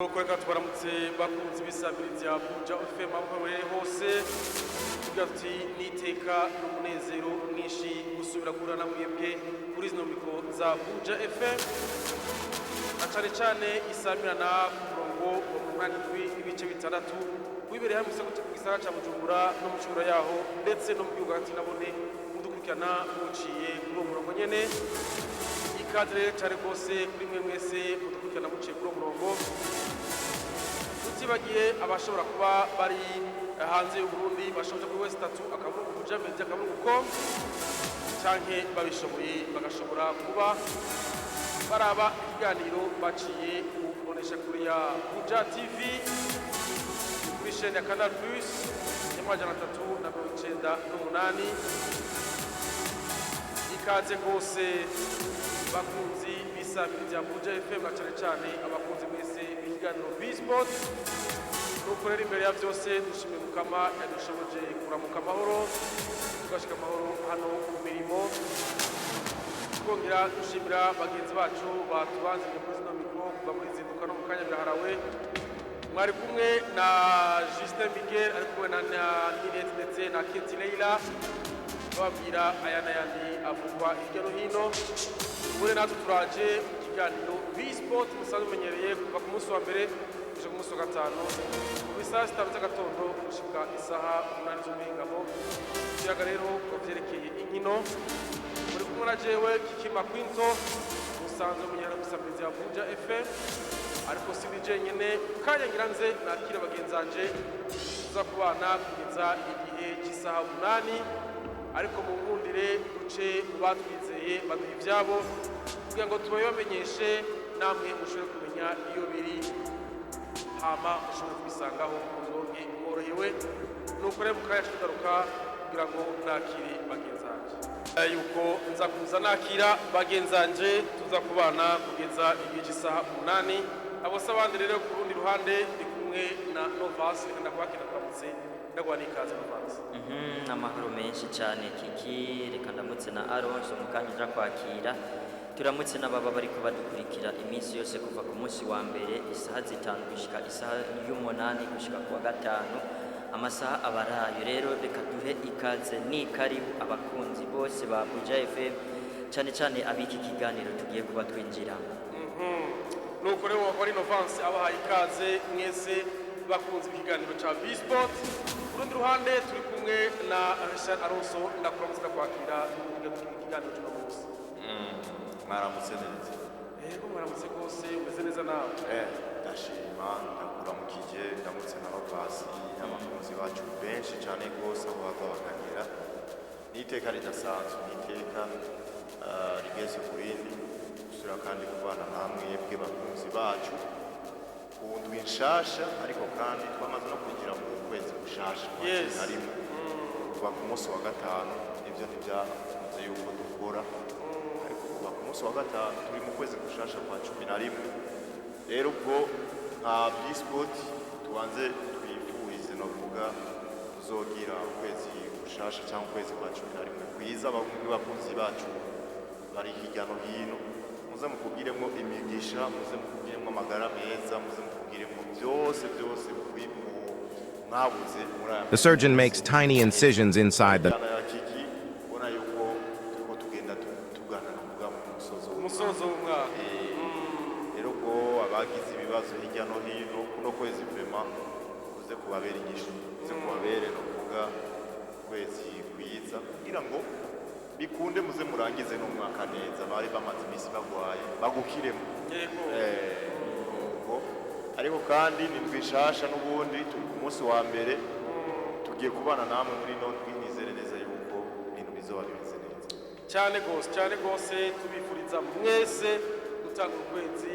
Reka twaramutse bakunze ibisabirizi ya Abuja FM aho hose tugati niteka n'umunezero mwinshi gusubira kurana mwebwe kuri zino mikro za Abuja FM acane cyane isamirana ku murongo wa munani ibice bitandatu wibereye hamwe ku gisara ca Bujumbura no mu cyura yaho ndetse no mu gihugu hagati nabone mudukurikirana muciye kuri murongo nyene ikadre cyane rwose kuri mwe mwese mudukurikirana muciye kuri murongo utibagiye abashobora kuba bari hanze y'u Burundi bashoboje kuri West 3 akavuga kuja media akavuga uko canke babishoboye bagashobora kuba baraba ikiganiro baciye kubonesha kuri ya Abuja TV kuri chaîne ya Canal Plus y'amajana 398 ikaze kose bakunzi bisabirizi ya Abuja FM cyane cyane abakunzi mwese ikiganiro B-Sport nukorera imbere ya byose dushimye mukama yadushoboje kuramuka amahoro tugashika amahoro hano ku mirimo twongera dushimira bagenzi bacu batubanzije kuri zino mikro kuva muri zinduka no mukanya biraharawe mwari kumwe na Justin Miguel ari kumwe na Ninette ndetse na Keti Leila babwira aya n'ayandi avugwa hirya no hino muri natwe turaje ikiganiro B-Sport musanzwe menyereye kuva ku munsi wa mbere ku munsi wa gatanu ku isaha 6 z'agatondo gushika isaha 8 z'umuhingamo kiyaga rero kuvyerekeye inkino muri kumwe na jewe Kikima Quinto musanzwe menyereye musabirizi ya Abuja FM ariko sindi jenyene kanya ngiranze nakira bagenzanje tuza kubana kugeza igihe cy'isaha 8 ariko mu nkundire duce batwizeye baduha ibyabo kugira ngo tubamenyeshe namwe mushobore kumenya iyo biri hama mushobore kubisangaho muronke mworohewe nuko rero mukaya tugaruka kugira ngo nakire bagenzanje yuko nza kuza nakira bagenzanje tuza kubana kugeza igihe cy'isaha 8 abo sabandi rero ku rundi ruhande ndi kumwe na Novas kandi kwakira kwamutse ndagwani ikaze Novas amahoro menshi cyane Kiki reka ndamutse na Alonso mukanyira kwakira turamutse n'ababa bari kubadukurikira iminsi yose kuva ku munsi wa mbere isaha 5 gushika isaha 8 gushika ku wa gatanu amasaha abarayo rero reka duhe ikaze ni karibu abakunzi bose ba Abuja FM cyane cyane abiki kiganiro tugiye kuba twinjira nuko rero wakora Novance abaha ikaze mwese bakunze ikiganiro ca B-Sport kurundi ruhande turi kumwe na Richard Alonso ndakuramutse kwakira ikiganiro cyo munsi mwaramutse neza yego mwaramutse rwose umeze neza nawe ndashima ndakuramukije ndamutse n'abapasi n'abakunzi bacu benshi cyane rwose aho bavabaganira n'iteka ridasanzwe n'iteka rigeze ku rindi gusura kandi kubana namwe yebwe bakunzi bacu kundwi nshasha ariko kandi twamaze no kugira mu kwezi gushasha harimo kuva ku munsi wa gatanu ibyo ntibyakunze yuko dukora ariko kuva ku munsi wa gatanu turi mu kwezi gushasha kwa 11 rero ubwo nka B-Sport tubanze twifurize no kuvuga tuzogira ukwezi gushasha cyangwa ukwezi kwa 11 kwiza abakunzi bacu bari hirya no hino muze mukugiremo imigisha muze mukugiremo amagara meza muze mukugiremo byose mwabuze muri aya The surgeon makes tiny incisions inside the Kiki bona yuko tuko tugenda tugana kuvuga mu umusozo w'umwaka rero ko abagize ibibazo hirya no hino kuno kwezi vraiment kuze kubabera inyishu kuze kubabere no kuvuga kwezi kwiza kugira ngo bikunde muze murangize no mwaka neza bari bamaze imisi bagwaye bagukiremo yego ariko kandi nindwishasha n'ubundi turi ku munsi wa mbere tugiye kubana namwe muri none twinizere neza yuko ibintu bizoba bimeze neza cyane gose tubifuriza mwese gutanga ukwezi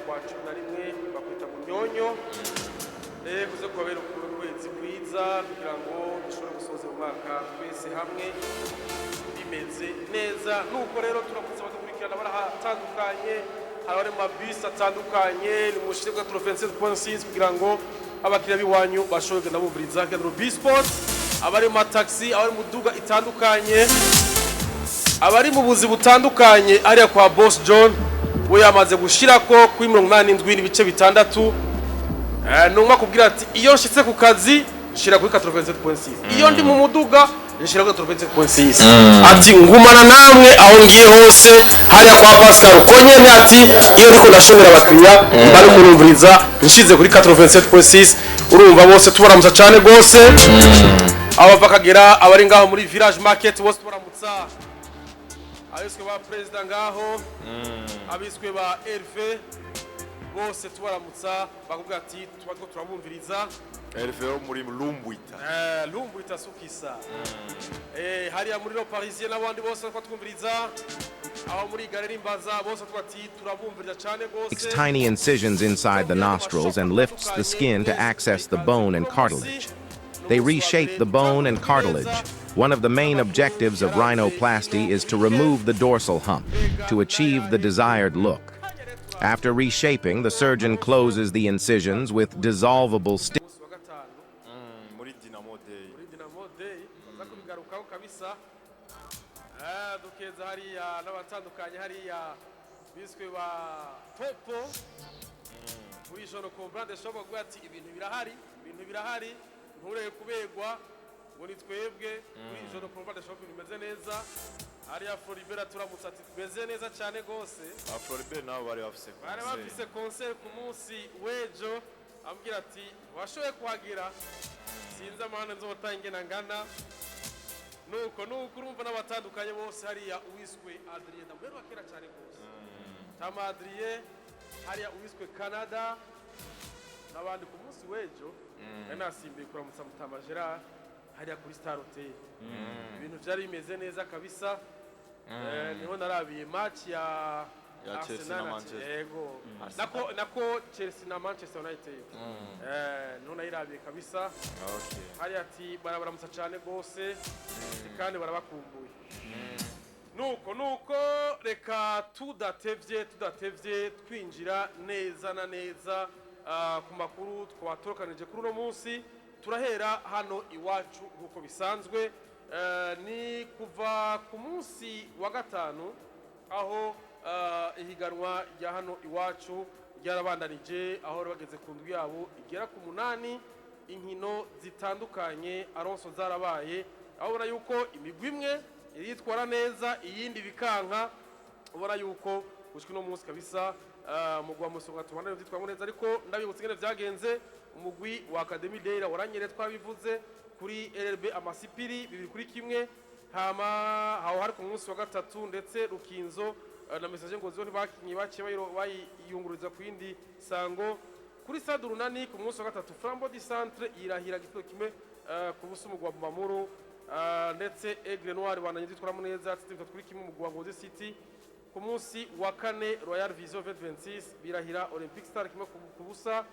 kwa 11 bakwita mu nyonyo kuze kubabera ukwezi kwiza kugira ngo dushobore gusoza umwaka twese hamwe bimeze neza nuko rero turakutse badukurikirana barahatandukanye hari mu mabisi atandukanye ni mushire kwa 27.6 kugira ngo abakiriya biwanyu bashobore kugenda bumviriza ikiganiro B-Sport abari mu taxi abari mu duga itandukanye abari mu buzi butandukanye ari kwa Boss John we yamaze gushirako kuri 87 n'ibice bitandatu numva kubwira ati iyo nshitse ku kazi nshira kuri 87.6 iyo ndi mu muduga nshira kuri 87.6 ati ngumana namwe aho ngiye hose hariya kwa Pascal ko nyene ati iyo ndiko ndashimira abakiriya bari kurumviriza nshize kuri 87.6 urumva bose tubaramutsa cyane gose abava kagera abari ngaho muri village market bose tubaramutsa abiswe ba president ngaho abiswe ba Hervé bose tubaramutsa bakubwira ati twako turabumviriza Hervé muri Lumbwita Lumbwita sukisa hariya muri lo Parisien n'abandi bose twako twumviriza aho muri Galerie Mbaza bose twati turabumviriza cyane gose Makes tiny incisions inside the nostrils and lifts the skin to access the bone and cartilage. They reshape the bone and cartilage. One of the main objectives of rhinoplasty is to remove the dorsal hump to achieve the desired look. After reshaping, the surgeon closes the incisions with dissolvable stitches. muri Dynamo Day zakubigarukaho kabisa dukeza hariya n'abatandukanye hariya biswe ba Topo muri jono comprendre shop kuvuga ati ibintu birahari ntureye kubegwa ngo ni twebwe muri jono comprendre shop bimeze neza hariya Floribert turamutsa ati bimeze neza cyane gose Floribert nabo bari bafise concert ku munsi wejo ambwira ati washoye kuhagira sinza amahane nzotange nangana nuko urumva n'abatandukanye bose hariya uwiswe Adrien ndamwero akera cyane gose Tama Adrien hariya uwiswe Canada n'abandi ku munsi wejo nasimbiye kuramutsa Mutama Gerard hariya kuri Star Hotel ibintu byari bimeze neza kabisa niho narabiye match ya Chelsea na Manchester yego nako Chelsea na Manchester United niho nayirabiye kabisa hariya ati barabaramutsa cyane gose kandi barabakumbuye nuko reka tudatevye twinjira neza na neza ku makuru twatorokanije kuri uno munsi turahera hano iwacu nkuko bisanzwe ni kuva ku munsi wa gatanu aho ihiganwa rya hano iwacu ryarabandanije aho bageze ku ndwi yabo igera ku 8 inkino zitandukanye aronso zarabaye aho ubona yuko imigwi imwe iritwara neza iyindi bikanka ubona yuko gushika no munsi kabisa mugwa musonga tubana vyitwa neza ariko ndabibutse ngene vyagenze umugwi wa Academy Deira waranyere twabivuze kuri LRB amasipiri 2-1 hama hawo hari ku munsi wa gatatu ndetse Rukinzo na message ngo zone bakinyi baciye bayiyunguriza ku yindi sango kuri Stade Runani ku munsi wa gatatu Flambeau du Centre irahira gitoro kimwe ku buso mugwa Mamuru ndetse Aigle Noir bananye zitwara neza atsinze kuri kimwe mugwa Ngozi City ku munsi wa kane Royal Vision 2026 birahira Olympic Star kimwe ku busa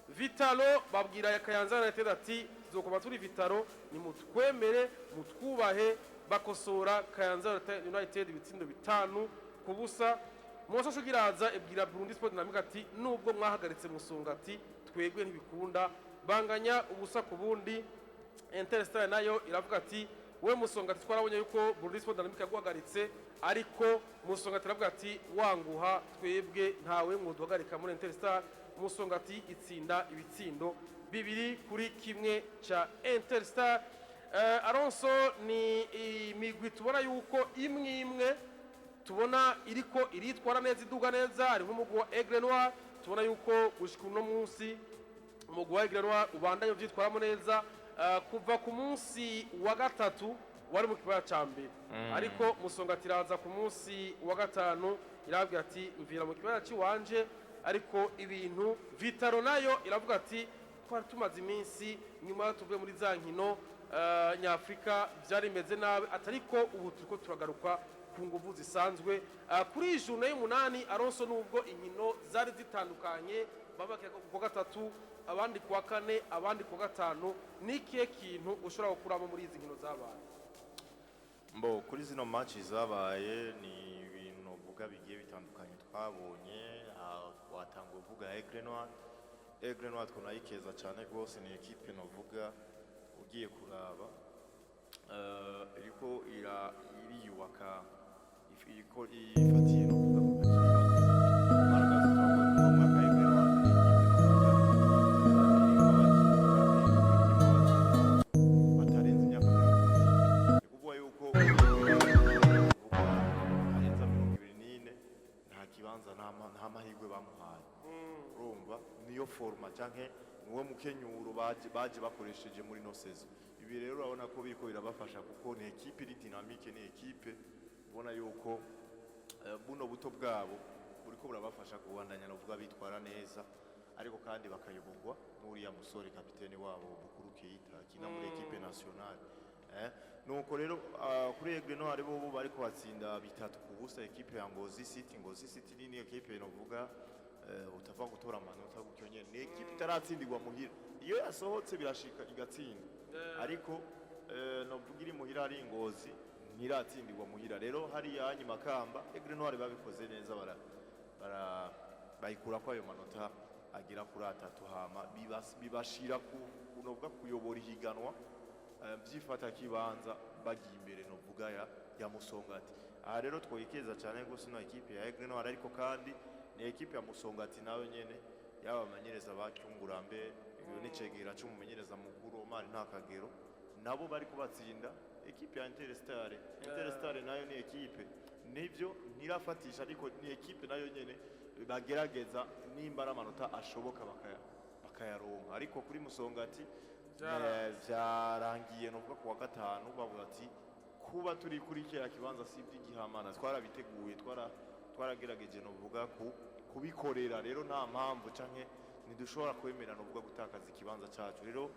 Vitalo babwira ya Kayanza United ati zokoma turi Vitalo ni mutwemere mutwubahe bakosora Kayanza United ibitsindo 5 ku busa Musa Shugiraza ebwira Burundi Sport Dynamic ati nubwo mwahagaritse musonga ati twegwe ntibikunda banganya ubusa ku bundi Interstar nayo iravuga ati we musonga ati twarabonye yuko Burundi Sport Dynamic yaguhagaritse ariko musonga tiravuga ati wanguha twebwe ntawe mwoduhagarika muri Interstar musonga ati itsinda ibitsindo 2-1 cha Interstar Alonso ni imigwi tubona yuko imwe tubona iriko iritwara neza iduga neza ari nk'umugwi wa Aigle Noir tubona yuko gushika uno munsi umugwi wa Aigle Noir ubandanye vyitwaramo neza kuva ku munsi wa gatatu wari mu kibaya cambe ariko musonga tiraza ku munsi wa gatanu irabwira ati mvira mu kibaya ciwanje ariko ibintu Vitaro nayo iravuga ati twari tumaze iminsi nyuma tuvuye muri za nkino nyafrika byari meze nabi atariko ubu turiko turagaruka ku nguvu zisanzwe kuri journée y'umunani Alonso nubwo inkino zari zitandukanye babake ku gatatu abandi kwa kane abandi ku gatanu nikiye kintu ushobora gukuramo muri izi nkino zabaye mbo kuri zino match zabaye ni ibintu vuga bigiye bitandukanye twabonye watanga uvuga Aigle Noir tunayikeza cyane rwose ni equipe novuga ugiye kuraba iriko iriyubaka iriko ifatiye novuga niyo forma canke niwo mukenyuro baje bakoresheje muri no season. Ibi rero urabona ko biriko birabafasha kuko ni equipe iri dynamique, ni equipe ubona yuko buno buto bwabo buriko burabafasha kubandanya novuga bitwara neza, ariko kandi bakayoborwa n'uriya musore kapiteni wabo Bukuru Keita kina muri equipe nationale. Nuko rero kuri Aigle Noir bo bariko batsinda 3-0 equipe ya Ngozi City. Ngozi City ni equipe novuga utava gutora amanota gutyo nyene, ni equipe itaratsindirwa muhira, iyo yasohotse birashika igatsinda, ariko novuga iri muhira ari Ngozi ntiratsindirwa muhira. Rero hari yanyi Makamba Aigle Noir babikoze neza, bayikura ko ayo manota agira kuri 3 hama bibashira kunovuga kuyobora ihiganwa byifata kibanza bagiye imbere novuga ya Musongati. Aha rero twoyikeza cyane gose no equipe ya Aigle Noir, ariko kandi ni equipe ya Musongati nawe nyene yaba abamenyereza bacyungurambe n'icegera cy'umumenyereza mukuru Omar Ntakagero, nabo bari kubatsinda equipe ya Interstar. Interstar nayo ni equipe nivyo ntirafatisha, ariko ni equipe nayo nyene bagerageza nimba ari amanota ashoboka bakayaronka, ariko kuri Musongati vyarangiye novuga ku wa gatanu bavuga ati kuba turi kuri kera kibanza si iby'igihamana, twarabiteguye twaragerageje novuga kubikorera, rero nta mpamvu canke ntidushobora kwemera novuga gutakaza ikibanza cacu. Rero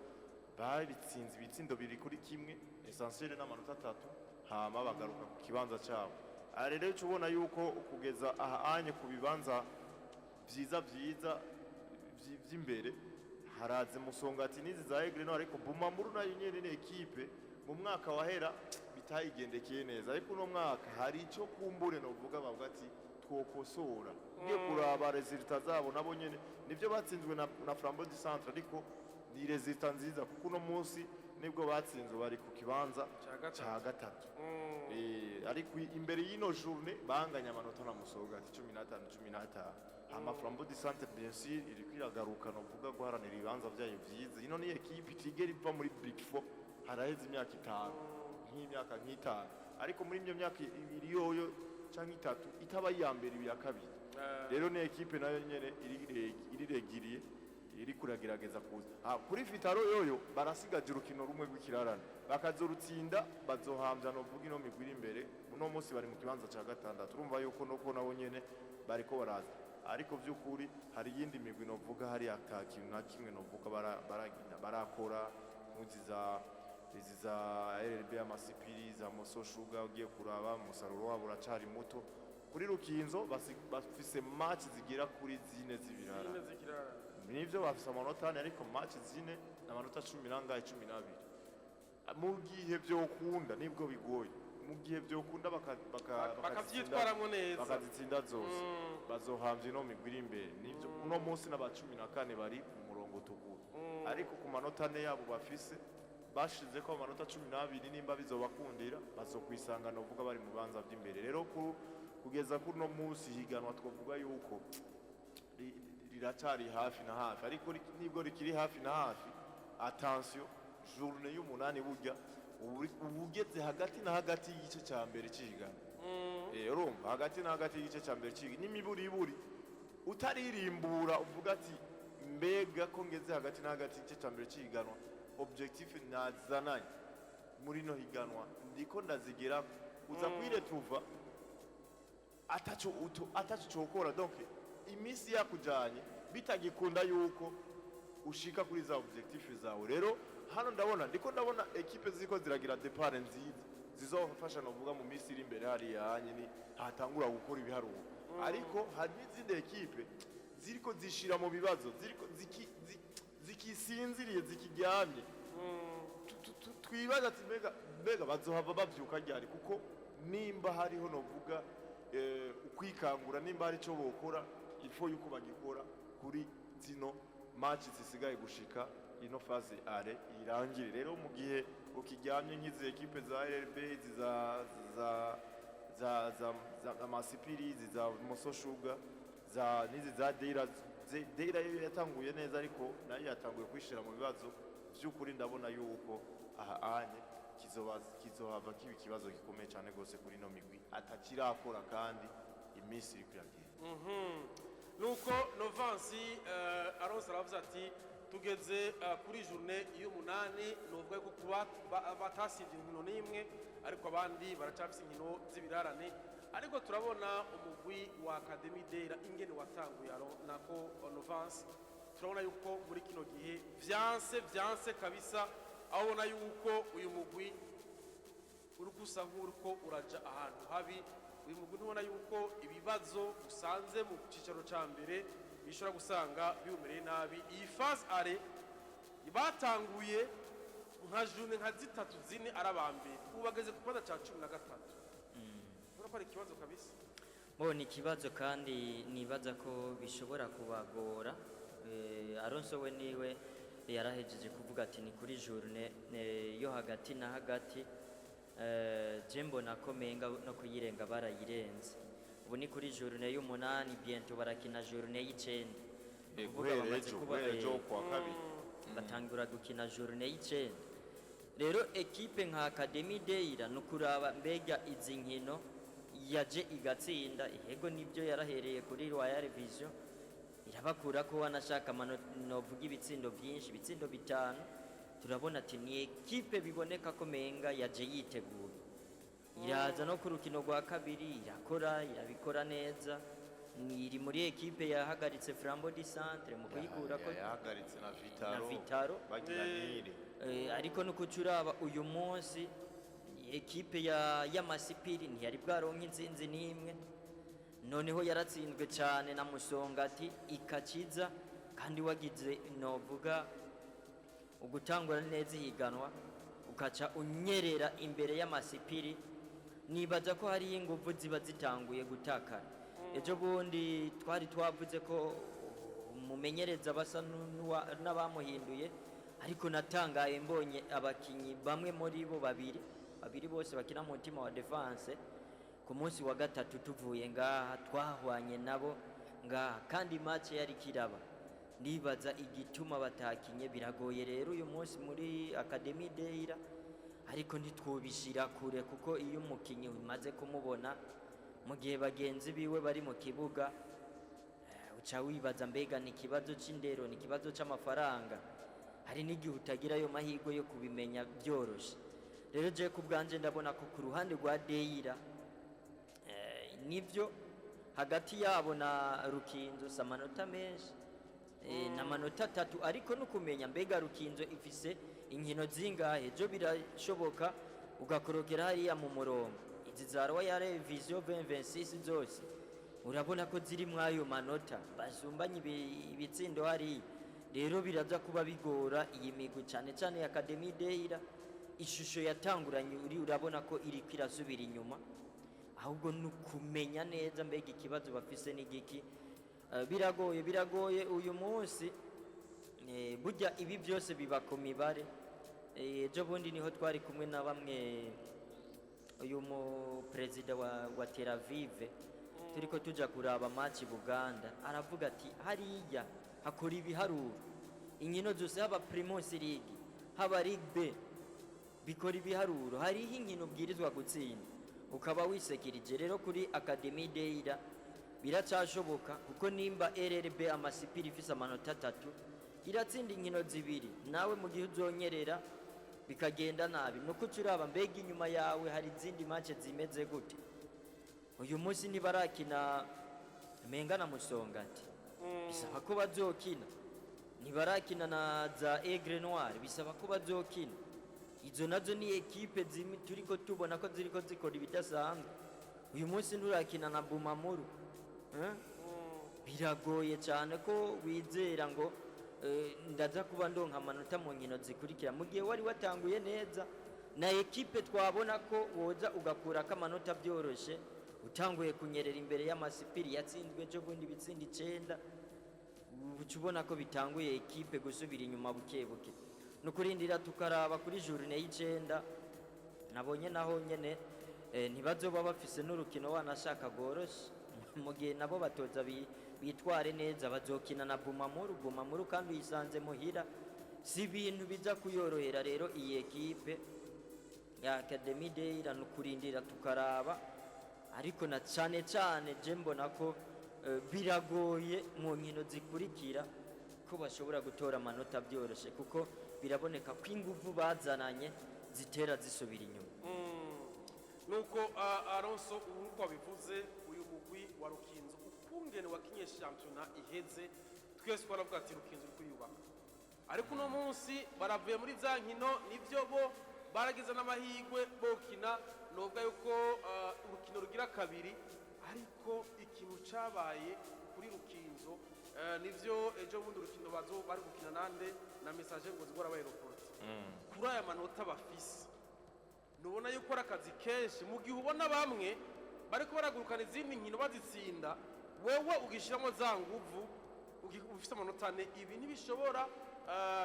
babitsinze ibitsindo 2-1 essentiel n'amanota 3 hama bagaruka ku kibanza cabo. Rero tubona yuko kugeza ahanye ku bibanza vyiza vy'imbere haraze Musongati nizi za Aigle Noir, ariko Bumamuru nayo nyene ni equipe mu mwaka wahera bitayigendekeye neza, ariko no mwaka hari ico kumbure novuga bavuga ati twokosora ngiye kuraba resultat zabo, nabo nyene nivyo batsinzwe na Flambeau du Centre, ariko ni resultat nziza kuko no munsi nibwo batsinzwe bari ku kibanza ca gatatu. Ariko imbere y'ino journée banganya amanota na Musongati 15-15. Hama Flambeau du Centre bien sûr iri kwiragaruka novuga guharanira ibibanza vyayo vyiza. Ino ni equipe itigera iva muri Big 4 haraheze imyaka 5 nk'imyaka nk'itanu, ariko muri imyo myaka ibiri yoyo canke 3 itaba iya mbere ya kabiri. Rero ni equipe nayo nyene iri regiriye iri kuragerageza kuza. Kuri Vitaro yoyo barasigaje urukino rumwe rw'ikirarane, bakazorutsinda bazohamvya novuga ino migwi iri imbere. Uno munsi bari mu kibanza ca gatandatu, urumva yuko noko nabo nyene bariko baraza, ariko vy'ukuri hari yindi migwi novuga hari atakintu na kimwe novuga barakora izi za RB Amasipiri za Moso Sugar. Ugiye kuraba umusaruro wabo uracari muto. Kuri Rukinzo bafise match zigera kuri 4 z'ibirara, nivyo bafise amanota 4, ariko match 4 n'amanota 12. Mu gihe vyokunda nibwo bigoye, mu gihe vyokunda bakavyitwaramwo neza bakazitsinda zose bazohamvye no migwi iri imbere. Nivyo uno munsi n'aba 14 bari mu murongo utukura, ariko ku manota 4 yabo bafise bashize ko amanota 12 nimba bizobakundira bazokwisanga novuga bari mu banza vy'imbere. Rero kugeza kuri no munsi higanwa twovuga yuko riracari hafi na hafi, ariko nibwo rikiri hafi na hafi, attention journée y'umunani burya ubugeze hagati na hagati y'igice ca mbere cigana. Urumva hagati na hagati y'igice ca mbere cigana n'imiburiburi utaririmbura uvuga ati mbega ko ngeze hagati na hagati y'igice ca mbere ciganwa, objectif nazananye muri no higanwa ndiko ndazigera uza kwiretuva atacho cokora. Donc imisi yakujanye bitagikunda yuko ushika kuri za objectif zawe. Rero hano ndiko ndabona equipe ziko ziragira départ nziza zizofasha novuga mu misi iri imbere hari yanyine hatangura gukora ibiharuro, ariko hari n'izindi equipe ziriko zishira mu bibazo, ziriko zikisinziriye zikiryamye. Twibaza ati mbega bazohava bavyuka ryari, kuko nimba hariho novuga ukwikangura, nimba hari ico bokora ifo yuko bagikora kuri zino match zisigaye gushika ino phase are irangire. Rero mu gihe ukiryamye nk'izi equipe za RB za Amasipiri za Moso Sugar nizi za Deira yatanguye neza, ariko nayo yatanguye kwishira mu bibazo vy'ukuri. Ndabona yuko ahanye kizohava kiba ikibazo gikomeye cyane gose kuri no migwi atakirakora kandi imisi iri kuyagenda. nuko Novansi Alonso aravuze ati tugeze kuri journée y'umunani nuvuga ko kuba batasivye inkino n'imwe ariko abandi baracafise inkino z'ibirarane ariko turabona umugwi wa Academy Deira ingene watanguye nako Novansi turabona yuko muri kino gihe vyanse kabisa aho ubona yuko uyu mugwi uri gusa nk'uriko uraja ahantu habi uyu mugwi ntubona yuko ibibazo usanze mu cicaro ca mbere bishobora gusanga biwumereye nabi iyi phase are batanguye nka june nka zitatu zine arabambere ubu bageze ku kibanza ca 13 urabona ko ari ikibazo kabisa ni ikibazo kandi nibaza ko bishobora kubagora Alonso we niwe yarahejeje kuvuga ati ni kuri journée yo hagati na hagati jembo nakomenga no kuyirenga barayirenze ubu ni kuri journée y'umunani bientôt barakina journée y'icenda ejo kwa kabiri batangura gukina journée y'icenda rero equipe nka Academy Deira nukuraba mbega izi nkino yaje igatsinda ihego nibyo yarahereye kuri Royal Vision irabakura ko wanashaka novuga ibitsindo byinshi ibitsindo bitanu turabona ati ni equipe biboneka ko menga yaje yiteguye iraza no ku rukino rwa kabiri irabikora neza iri muri equipe yahagaritse Flambeau du Centre mu kuyikura ko yahagaritse na Vitaro bagira nire ariko no kucuraba uyu munsi equipe ya Masipiri ntiyari bwaronka inzinzi n'imwe noneho yaratsinzwe cyane na Musongati ikakiza kandi wagize novuga ugutangura neza ihiganwa ukaca unyerera imbere y'Amasipiri nibaza ko hari ingufu ziba zitanguye gutakara ejo bundi twari twavuze ko umumenyereza basa n'abamuhinduye ariko natangaye mbonye abakinyi bamwe muri bo babiri bose bakina mu mutima wa defense ku munsi wa gatatu tuvuye ngaha twahwanye nabo ngaha kandi match yari kiraba nibaza igituma batakinye biragoye rero uyu munsi muri Academy Deira ariko ntitwubishira kure kuko iyo umukinyi umaze kumubona mu gihe bagenzi biwe bari mu kibuga uca wibaza mbega ni ikibazo c'indero ni ikibazo c'amafaranga hari n'igihe utagira ayo mahirwe yo kubimenya byoroshe rero je ku bwanje ndabona ko ku ruhande rwa Deira nivyo hagati yabo na Rukinzo samanota menshi na manota 3 ariko no kumenya mbega Rukinzo ifise inkino zingahe jo birashoboka ugakorokera hariya mu murongo izi za Royal Vision 2026 zose urabona ko ziri mwayo manota basumbanye ibitsindo hari rero biraza kuba bigora iyi migwi cyane cyane ya Academy Deira ishusho yatanguranye urabona ko iri kirasubira inyuma ahubwo nukumenya neza mbega ikibazo bafise n'igiki biragoye uyu munsi burya ibi byose biba ku mibare ejo bundi niho twari kumwe na bamwe uyu mu president wa Tel Aviv turiko tuja kuraba match Buganda aravuga ati hariya hakora ibiharuro inkino zose haba Primus League haba Ligue B bikora ibiharuro hariho inkino bwirizwa gutsinda ukaba wisekirije rero kuri Academy Deira biracashoboka kuko nimba RRB Amasipiri ifise amanota 3 iratsinda inkino zibiri nawe mu gihe uzonyerera bikagenda nabi nuko turaba mbega inyuma yawe hari izindi match zimeze gute uyu munsi nibarakina mengana Musongati bisaba ko bazokina nibarakina na za Aigle Noir bisaba ko bazokina izo nazo ni equipe zimi turiko tubona ko ziriko zikora ibidasanzwe uyu munsi nturakina na Bumamuru biragoye cyane ko wizera ngo ndaza kuba ndonka amanota mu nkino zikurikira mu gihe wari watanguye neza na equipe twabona ko woza ugakura ko amanota byoroshe utanguye kunyerera imbere y'Amasipiri yatsinzwe cyo bundi bitsinda 9 ubona ko bitanguye equipe gusubira inyuma bukebuke nukurindira tukaraba kuri journée y'icenda nabonye naho nyene ntibazoba bafise n'urukino wanashaka goroshe mu gihe nabo batoza bitware neza bazokina na Bumamuru kandi yisanze muhira si ibintu biza kuyorohera rero iyi equipe ya Academy Deira nukurindira tukaraba ariko na cyane je mbona ko biragoye mu nkino zikurikira ko bashobora gutora amanota byoroshye kuko biraboneka ko ingufu bazananye zitera zisubira inyuma. nuko Alonso uko bivuze uyu mugwi wa Rukinzo ukungene wakinye shampiyona iheze twese twaravuga ati Rukinzo uri kuyubaka, ariko uno munsi baravuye muri za nkino nivyo bo baragize n'amahirwe bokina nubwo yuko urukino rugira kabiri, ariko ikintu cabaye kuri Rukinzo nivyo ejo bundi urukino bari gukina nande na message ngo zigora abayeroport kuri aya manota bafise nubona yuko ari akazi kenshi mu gihe ubona bamwe bariko baragurukana izindi nkino bazitsinda, wewe ugishiramo za nguvu ufite amanota ane. Ibi ntibishobora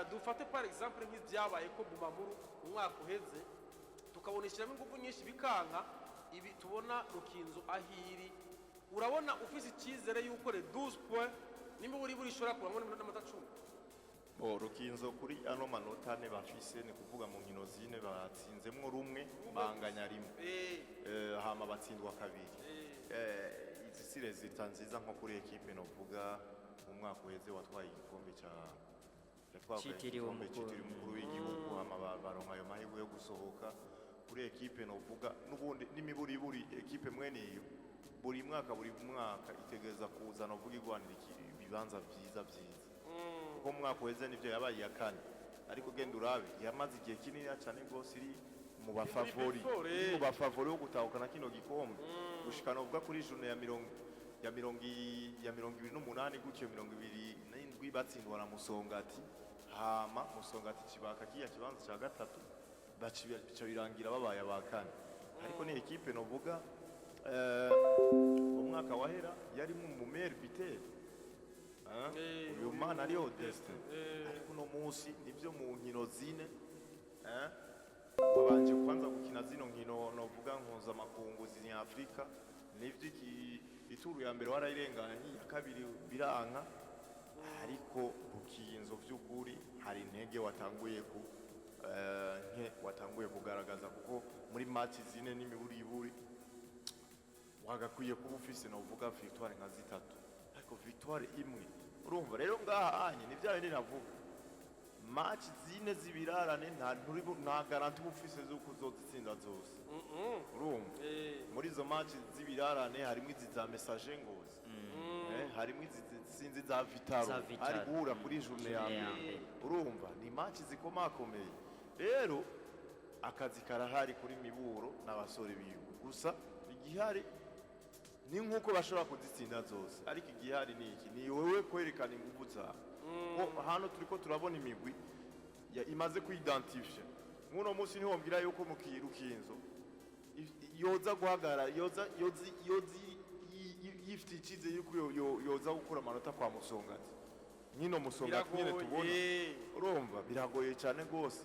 dufate par exemple nk'ibyabaye ko Bumamuru umwaka uheze tukaboneshiramo ingufu nyinshi bikanka, ibi tubona Rukinzo ahiri urabona ufise icyizere yuko le 12 points nimba buri shora kurangwa n'amanota 10. Rukinzo kuri ano manota ane bafise ni kuvuga mu nkino zine batsinzemwo rumwe banganya rimwe hama batsindwa kabiri. Izi si resultat nziza nko kuri equipe novuga mu mwaka uheze watwaye igikombe cyitiriwe umukuru w'igihugu hama baronka ayo mahirwe yo gusohoka kuri equipe novuga n'ubundi n'imiburiburi equipe mwene iyo buri mwaka itegereza kuza novuga igwanira ibibanza byiza kuko mu mwaka uheze nivyo yabaye ya kane, ariko genda urabe yamaze igihe kinini cyane rwose iri mu bafavori yo gutahukana kino gikombe gushika novuga kuri journée ya 28 gutyo 27 batsindwa na Musongati, hama Musongati kibaka kiya kibanza cya gatatu baciye birangira babaye abakane, ariko ni equipe novuga mu mwaka wahera yari mu meilleur buteur uyu mana ari Odeste, ariko no munsi nivyo mu nkino zine wabanje kwanza gukina zino nkino novuga nkoza makungu zini Afrika nivyo ituru ya mbere warayirenganye ya kabiri biranka, ariko Rukinzo vy'ukuri hari intege watanguye kugaragaza kuko muri match zine n'imiburiburi wagakwiye kuba ufise novuga victoire nka zitatu, ariko victoire imwe urumva rero ngaha anye nivyaye ninavuga match zine zibirarane nta garanti ufise zuko uzozitsinda zose urumva muri izo match zibirarane harimo izi za message ngozi harimo izi sinzi za Vitaro ari guhura kuri journée ya mbere urumva ni match zikomakomeye, rero akazi karahari kuri Miburo n'abasore biwe gusa igihari ni nkuko bashobora kuzitsinda zose, ariko igihari ni iki ni wewe kwerekana ingufu zawe. Hano turiko turabona imigwi imaze kuidentifia muno munsi niho mbwira yuko mu Rukinzo yoza guhagara yoza yifite ikize yuko yoza gukura amanota kwa Musongati nyino Musongati nyene tubona urumva biragoye cyane gose,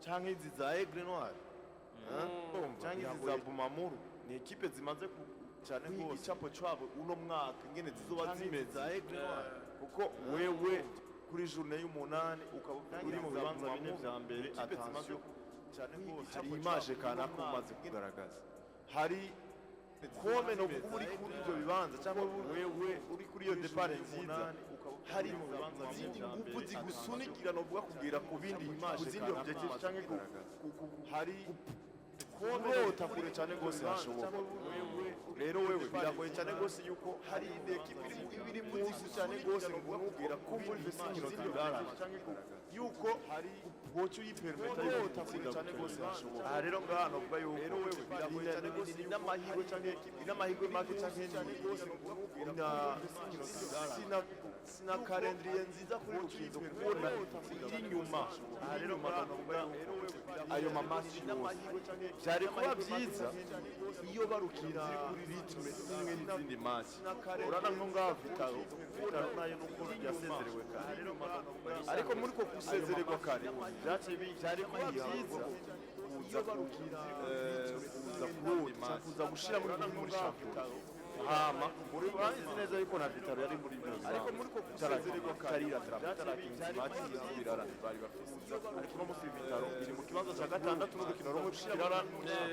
canke izi za Aigle Noir canke izi za Bumamuru ni equipe zimaze cyane gose icapo cwabo uno mwaka ngene zizoba zimeze Aigle Noir, kuko wewe kuri journée y'umunani ukaba uri mu bibanza bine vya mbere attention cyane gose hari image kana kumaze kugaragaza hari kome no kuri ibyo bibanza cyangwa wewe uri kuri iyo depart nziza hari mu bibanza zindi ngufu zigusunikira no vuga kugira ku bindi image zindi objective cyangwa hari kurota kure cyane gose hashoboka, rero wewe biragoye cyane gose yuko hari equipe iri munsi cyane gose ngo kubwira ko muri inkino z'indara yuko hari bocho yipermeta yuko kure cyane gose hashoboka. Aha rero ngano vuga yuko rero wewe biragoye cyane gose n'amahirwe cyane n'amahirwe make cyane gose ngo kubwira ko sina calendrier nziza kuri Rukinzo kubona iri nyuma. Aha rero ngano vuga ayo mamasi byari kuba byiza iyo barukira kuri ritme imwe n'izindi match urana nko ngaho Vitaro nayo nuko yasezerewe kare, ariko muri ko gusezererwa kare byari kuba byiza kuza barukira kuza gushira muri shampiyona hama muri bazi neza yuko na Vitaro yari muri byose ariko muri ko gusezererwa karira tarakinze match y'ibirara bari bafise ariko no musi Vitaro iri mu kibanza cya gatandatu n'urukino rumwe kirara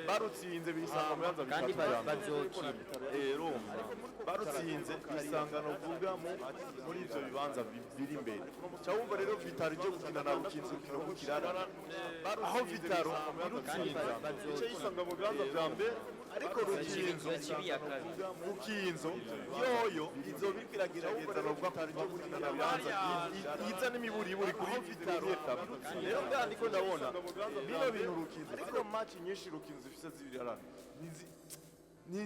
barutsinze bisanga mu yanza kandi bitatu bazokina Roma barutsinze bisangano vuga muri ivyo bibanza biri imbere cyawumva rero Vitaro je gukina na Rukinzo urukino rw'ikirara aho Vitaro irutsinze icyo yisanga mu bibanza vya mbere ariko Rukinzo yoyo izo bikiragerageza no vuga ko gukina na bibanza iza n'imiburiburi kuri Vitaro rero ndiko ndabona bino bintu Rukinzo ariko match nyinshi Rukinzo ifise zibirara ni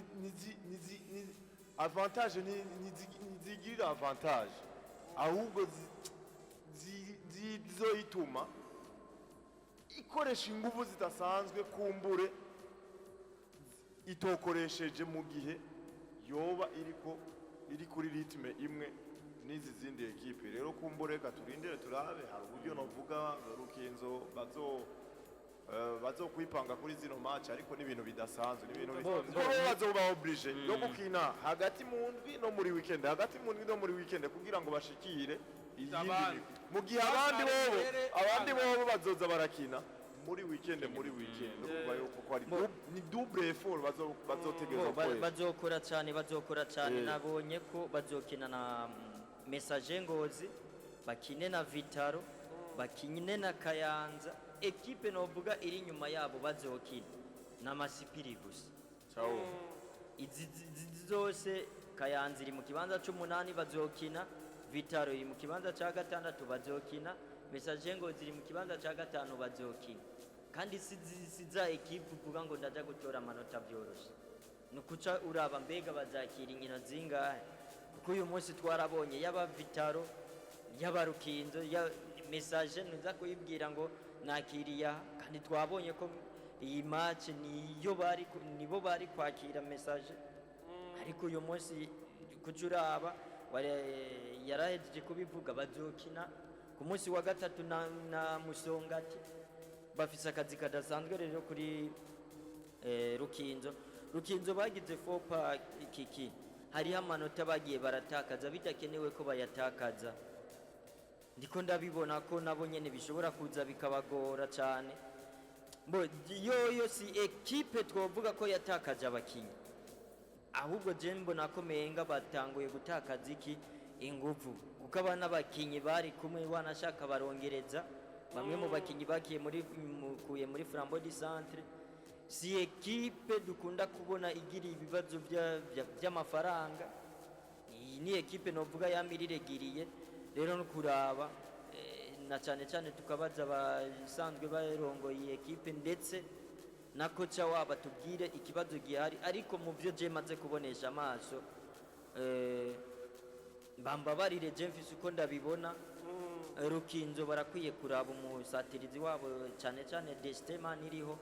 avantage nizigirira avantage ahubwo zizoyituma ikoresha ingufu zidasanzwe kumbure itokoresheje mu gihe yoba iri kuri ritme imwe n'izi zindi ekipe rero kumbure katurindire turabe hari uburyo novuga Rukinzo bazokwipanga kuri zino match ariko n'ibintu bidasanzwe n'ibintu bazoba oblige yo gukina hagati mu ndwi no muri weekend kugira ngo bashikire iyindi mu gihe abandi bobo bazoza barakina muri weekend kuva yuko ko ari ni double effort bazotegeza bazokora cyane nabonye ko bazokina na Messager Ngozi bakine na Vitaro bakine na Kayanza ekipe novuga iri nyuma yabo bazokina na Masipiri gusa izi zose Kayanza iri mu kibanza c'8 bazokina Vitaro iri mu kibanza ca gatandatu bazokina Messager Ngozi iri mu kibanza ca gatanu bazokina kandi siza ekipe uvuga ngo ndaja gutora amanota byoroshe nukuca uraba mbega bazakira inkino zingahe kuko uyu munsi twarabonye yaba Vitaro yaba Rukinzo ya Messager niza kuyibwira ngo nakiriya kandi twabonye ko iyi match nibo bari kwakira Messager ariko uyu munsi kucuraba yarahejeje kubivuga bazokina ku munsi wa gatatu na Musongati bafise akazi kadasanzwe rero kuri Rukinzo bagize fopa kiki hariho amanota bagiye baratakaza bidakenewe ko bayatakaza ndiko ndabibona ko nabo nyene bishobora kuza bikabagora cyane yoyo si ekipe twovuga ko yatakaje abakinyi ahubwo je mbona ko menga batanguye gutakaza ingufu kuko abana bakinyi bari kumwe wanashaka barongereza bamwe mu bakinyi bakiye kuye muri Flambeau du Centre si ekipe dukunda kubona igira ibibazo by'amafaranga iyi ni ekipe novuga yamiriregiriye rero no kuraba na cyane tukabaza abasanzwe barongoye ekipe ndetse na kocha waba tubwire ikibazo gihari ariko mu byo je maze kubonesha amaso bambabarire je mfise uko ndabibona Rukinzo barakwiye kuraba umusatirizi wabo cyane Desteman iriho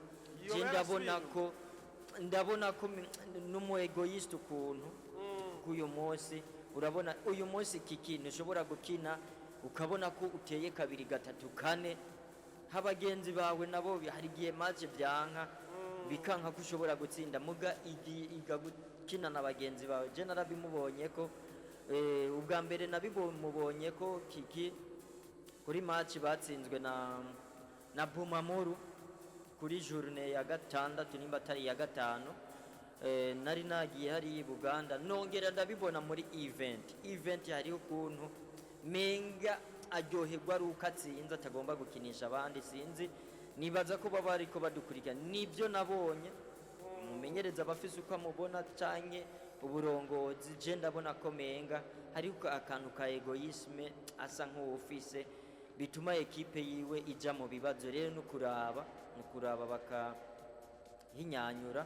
je ndabona ko numu egoist ukuntu kuyo munsi urabona uyu munsi kikino ushobora gukina ukabona ko uteye 2 3 4 habagenzi bawe nabo hari gihe match byanka bikanka ko ushobora gutsinda muga iga gukina na bagenzi bawe je narabimubonye ko ubwa mbere nabimubonye ko kiki kuri match batsinzwe na Bumamuru kuri journée ya gatandatu nimba atari ya gatanu nari nagiye hari Buganda nongera ndabibona muri event hari ukuntu menga aryoherwa ruka atsinze atagomba gukinisha abandi sinzi nibaza ko baba ariko badukurikira nibyo nabonye mumenyereza abafise uko amubona canke uburongozi je ndabona ko menga hari akantu ka egoisme asa nk'ufise bituma ekipe yiwe ija mu bibazo rero no kuraba baka hinyanyura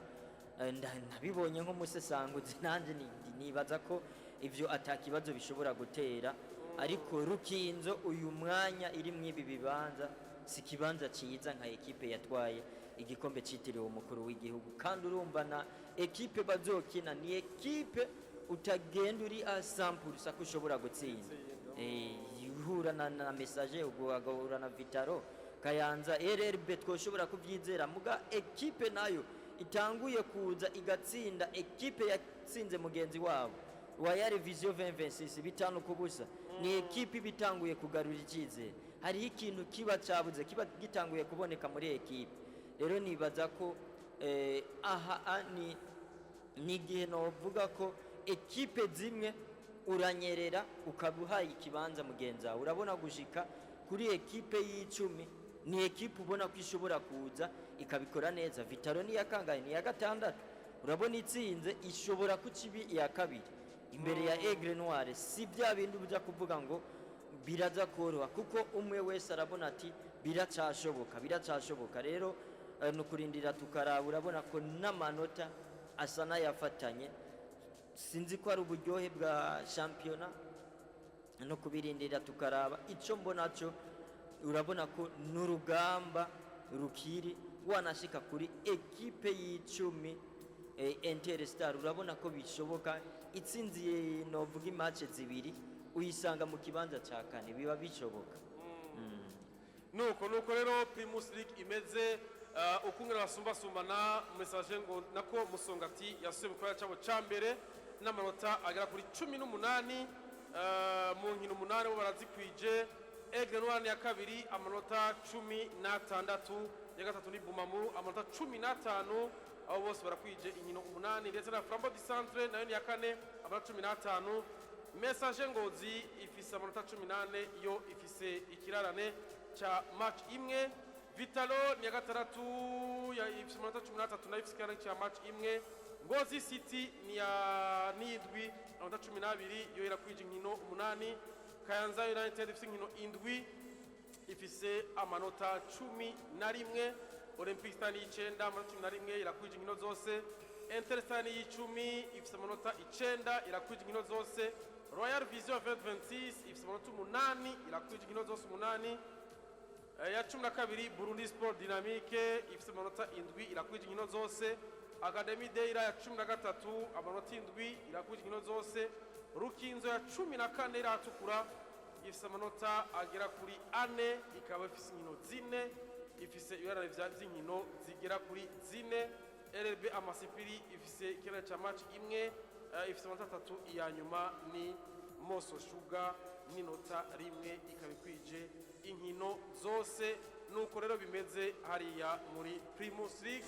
nabibonye nk'umusesanguzi nanje nibaza ko ivyo atakibazo bishobora gutera ariko Rukinzo uyu mwanya iri mwibi bibanza si kibanza ciza nka ekipe yatwaye igikombe citiriwe umukuru w'igihugu kandi urumva na ekipe bazokina ni ekipe utagenda uri asampuru sako ushobora gutsinda ihura na Messager ugahura na Vitaro Kayanza RRB twoshobora kubyizera muga ekipe nayo itanguye kuza igatsinda ekipe yatsinze mugenzi wabo Royal Vision 2026 bitanu kubusa ni ekipe bitanguye kugarura icyizere hari ikintu kiba cyabuze kiba gitanguye kuboneka muri ekipe rero nibaza ko aha ni igihe novuga ko ekipe zimwe uranyerera ukabuhaye ikibanza mugenzi wawe urabona gushika kuri ekipe y'icumi ni ekipe ubona ko ishobora kuza ikabikora neza Vitaro ni yakangaye ni ya gatandatu urabona itsinze ishobora kucibi iya kabiri imbere ya Aigle Noire si bya bindi ubuja kuvuga ngo biraza koroha kuko umwe wese arabona ati biracashoboka rero nukurindira tukaraba urabona ko n'amanota asa n'ayafatanye sinzi ko ari uburyohe bwa championnat no kubirindira tukaraba ico mbona cyo urabona ko n'urugamba rukiri wanashika kuri ekipe y'icumi Interstar urabona ko bishoboka itsinziye novuga match zibiri uyisanga mu kibanza cya kane biba bishoboka nuko rero Primus League imeze ukungera basumbasumbana message ngo nako Musongati yasuye mu cyabo cyambere n'amanota agera kuri 18 mu nkino 8 bo barazikwije Aigle Noire ya kabiri amanota 16 ya gatatu ni Bumamu amanota 15 abo bose barakwije inkino 8 ndetse na Flambeau du Centre nayo ni ya kane amanota 15 Message Ngozi ifise amanota 18 yo ifise ikirarane cha match imwe Vitalo ni ya gatandatu ya ifise amanota 13 nayo ifise ikirarane cha match imwe Ngozi City ni ya nidwi amanota 12 yo irakwije inkino 8 Kayanza United ifise inkino 7 ifise amanota 11 Olympic Star ni 9 amanota 11 irakwije inkino zose Interstar ni 10 ifise amanota 9 irakwije inkino zose Royal Vision 2026 ifise amanota 8 irakwije inkino zose 8 ya 12 Burundi Sport Dynamique ifise amanota 7 irakwije inkino zose Academy Deira ya 13 amanota 7 irakwije inkino zose Rukinzo ya 14 iratukura ifise amanota agera kuri 4 ikaba ifise inkino 4 ifise ibirarane vy'inkino zigera kuri 4 RB Amasipiri ifise ikirere cha match imwe ifise amanota 3 iya nyuma ni Moso Sugar n'inota rimwe ikabikwije inkino zose nuko rero bimeze hariya muri Primus League